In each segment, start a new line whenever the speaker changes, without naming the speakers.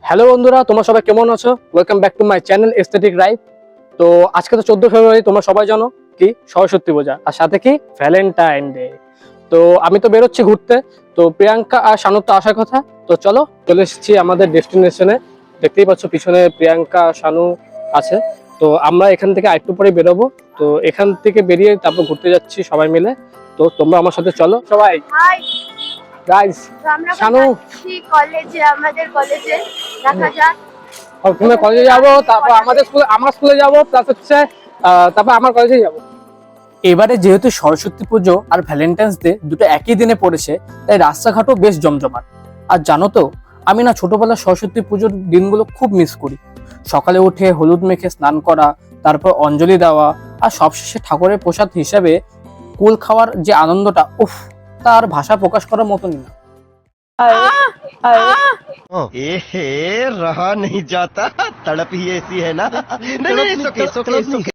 Hello বন্ধুরা, তোমরা সবাই কেমন আছো? Welcome back to my channel aesthetic life. তো আজকে তো 14 ফেব্রুয়ারি, তোমরা সবাই জানো কি সরস্বতী পূজা, আর সাথে কি ভ্যালেন্টাইন ডে। তো আমি তো বেরোচ্ছি ঘুরতে, তো প্রিয়াঙ্কা আর শানুর তো আসার কথা। তো চলো, চলে এসেছি আমাদের ডেস্টিনেশনে। দেখতেই পাচ্ছ পিছনে প্রিয়াঙ্কা শানু আছে। তো আমরা এখান থেকে আরেকটু পরে বেরোবো। তো এখান থেকে বেরিয়ে তারপর ঘুরতে যাচ্ছি সবাই মিলে। তো তোমরা আমার সাথে চলো সবাই। গাইস, শানু
কলেজে, আমাদের কলেজে দেখা যাক।
প্রথমে কলেজে যাবো, তারপর আমার স্কুলে যাবো, প্লাস হচ্ছে তারপর আমার কলেজে যাবো। এবারে যেহেতু সরস্বতী পুজো আর ভ্যালেন্টাইন্স ডে দুটো একই দিনে পড়েছে, তাই রাস্তাঘাটও বেশ জমজমাট। আর জানো তো, আমি না ছোটবেলা সরস্বতী পুজোর দিনগুলো খুব মিস করি। সকালে উঠে হলুদ মেখে স্নান করা, তারপর অঞ্জলি দেওয়া, আর সবশেষে ঠাকুরের প্রসাদ হিসেবে কুল খাওয়ার যে আনন্দটা, উফ, তার ভাষা প্রকাশ করার মতনই না।
एहे रहा नहीं जाता, तड़प ही ऐसी है ना। नहीं, it's okay.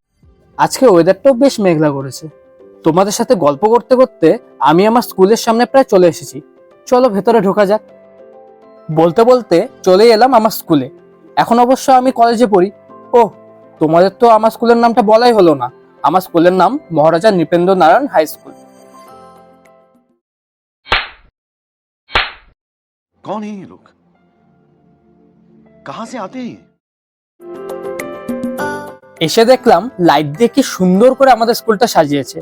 আজকে ওয়েদারটাও বেশ মেঘলা করেছে। তোমাদের সাথে গল্প করতে করতে আমি আমার স্কুলের সামনে প্রায় চলে এসেছি। চলো ভেতরে ঢোকা যাক। বলতে বলতে চলে এলাম আমার স্কুলে। এখন অবশ্য আমি কলেজে পড়ি। ও, তোমাদের তো আমার স্কুলের নামটা বলাই হলো না। আমার স্কুলের নাম মহারাজা নৃপেন্দ্র নারায়ণ হাই স্কুল।
कौन है ये लोग? कहां से आते हैं?
এসে দেখলাম লাইট দিয়ে কি সুন্দর করে আমাদের স্কুলটা সাজিয়েছে।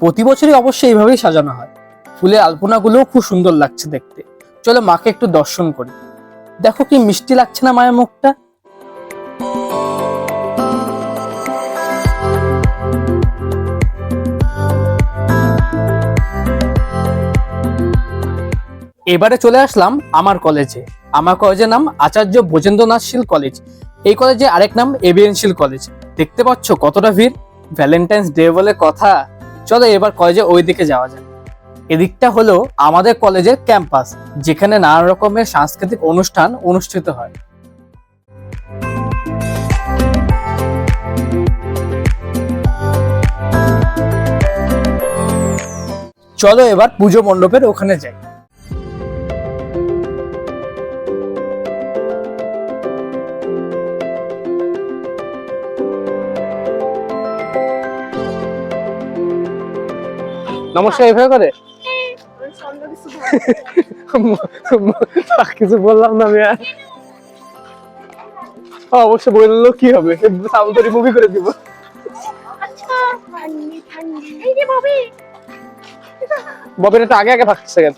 প্রতি বছরই অবশ্যই এইভাবেই সাজানো হয়। ফুলের আলপনাগুলোও খুব সুন্দর লাগছে দেখতে। চলো মাকে একটু দর্শন করি। দেখো কি মিষ্টি লাগছে না মায়ের মুখটা। এবারে চলে আসলাম আমার কলেজে। আমার কলেজের নাম আচার্য ব্রজেন্দ্রনাথ শীল কলেজ। এই কলেজে আরেক নাম এবিএন শীল কলেজ। দেখতে পাচ্ছ কতটা ভিড়। ভ্যালেন্টাইন্স ডে বলে কথা। চলো এবার কলেজে ওই দিকে যাওয়া যায়। এদিকটা হলো আমাদের কলেজের ক্যাম্পাস, যেখানে নানা রকমের সাংস্কৃতিক অনুষ্ঠান অনুষ্ঠিত হয়। চলো এবার পুজো মণ্ডপের ওখানে যাই। নমস্কার, এভাবে করে কিছু বললাম না আমি আর। অবশ্য বললো কি হবে, সাউন্ড রিমুভই করে দিব। ববির একটু আগে আগে ভাগছে কেন?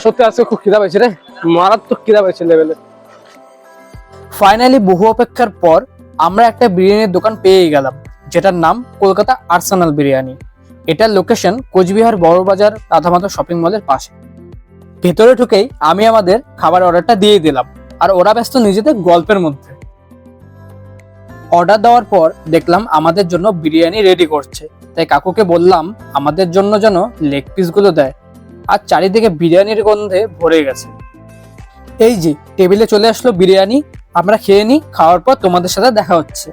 সত্যি আজকে খুব খিদা পাইছে রে, মারাত্মক খিদা পাইছে লেভেলে। ফাইনালি বহু অপেক্ষার পর আমরা একটা বিরিয়ানির দোকান পেয়ে গেলাম, যেটার নাম কলকাতা আর্সেনাল বিরিয়ানি। এটার লোকেশন কোচবিহার বড়বাজার রাধামাধব শপিং মলের পাশে। ভেতরে ঢুকেই আমি আমাদের খাবার অর্ডারটা দিয়ে দিলাম, আর ওরা ব্যস্ত নিজেদের গল্পের মধ্যে। অর্ডার দেওয়ার পর দেখলাম আমাদের জন্য বিরিয়ানি রেডি করছে, তাই কাকুকে বললাম আমাদের জন্য যেন লেগ পিসগুলো দেয়। আর চারিদিকে বিরিয়ানির গন্ধে ভরে গেছে। এই যে টেবিলে চলে আসলো বিরিয়ানি, আমরা খেয়ে নিই। খাওয়ার পর তোমাদের সাথে দেখা হচ্ছে।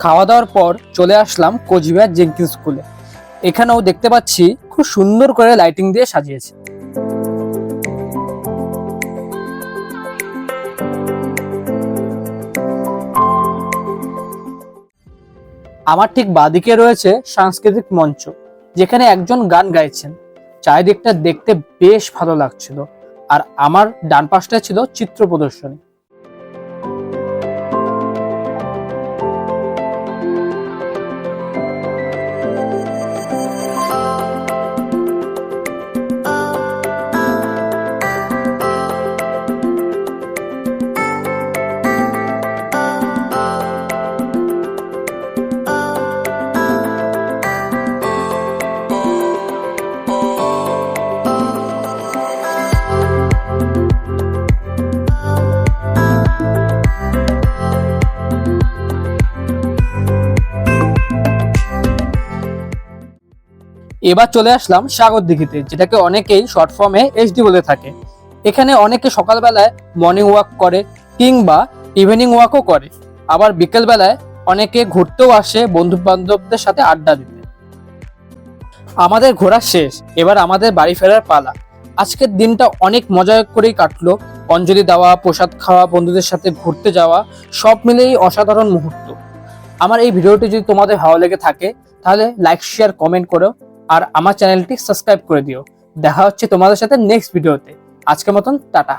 খাওয়া দাওয়ার পর চলে আসলাম কোচবিহার জেঙ্কিন্স স্কুলে। এখানেও দেখতে পাচ্ছি খুব সুন্দর করে লাইটিং দিয়ে সাজিয়েছে। আমার ঠিক বাঁদিকে রয়েছে সাংস্কৃতিক মঞ্চ, যেখানে একজন গান গাইছেন। চারিদিকটা দেখতে বেশ ভালো লাগছিল। আর আমার ডান পাশটা ছিল চিত্র প্রদর্শনী। এবার চলে আসলাম সাগর দিঘিতে, যেটাকে অনেকেই শর্ট ফর্মে এসডি বলে থাকে। এখানে অনেকে সকালবেলায় মর্নিং ওয়াক করে কিংবা ইভিনিং ওয়াকও করে, আবার বিকেল বেলায় অনেকে ঘুরতেও আসে বন্ধু বান্ধবদের সাথে আড্ডা দিতে। আমাদের ঘোরা শেষ, এবার আমাদের বাড়ি ফেরার পালা। আজকের দিনটা অনেক মজা করেই কাটলো। অঞ্জলি দেওয়া, প্রসাদ খাওয়া, বন্ধুদের সাথে ঘুরতে যাওয়া, সব মিলেই অসাধারণ মুহূর্ত। আমার এই ভিডিওটি যদি তোমাদের ভালো লেগে থাকে তাহলে লাইক, শেয়ার, কমেন্ট করো আর আমার চ্যানেলটি সাবস্ক্রাইব করে দিও। দেখা হচ্ছে তোমাদের সাথে নেক্সট ভিডিওতে। আজকের মতন টাটা।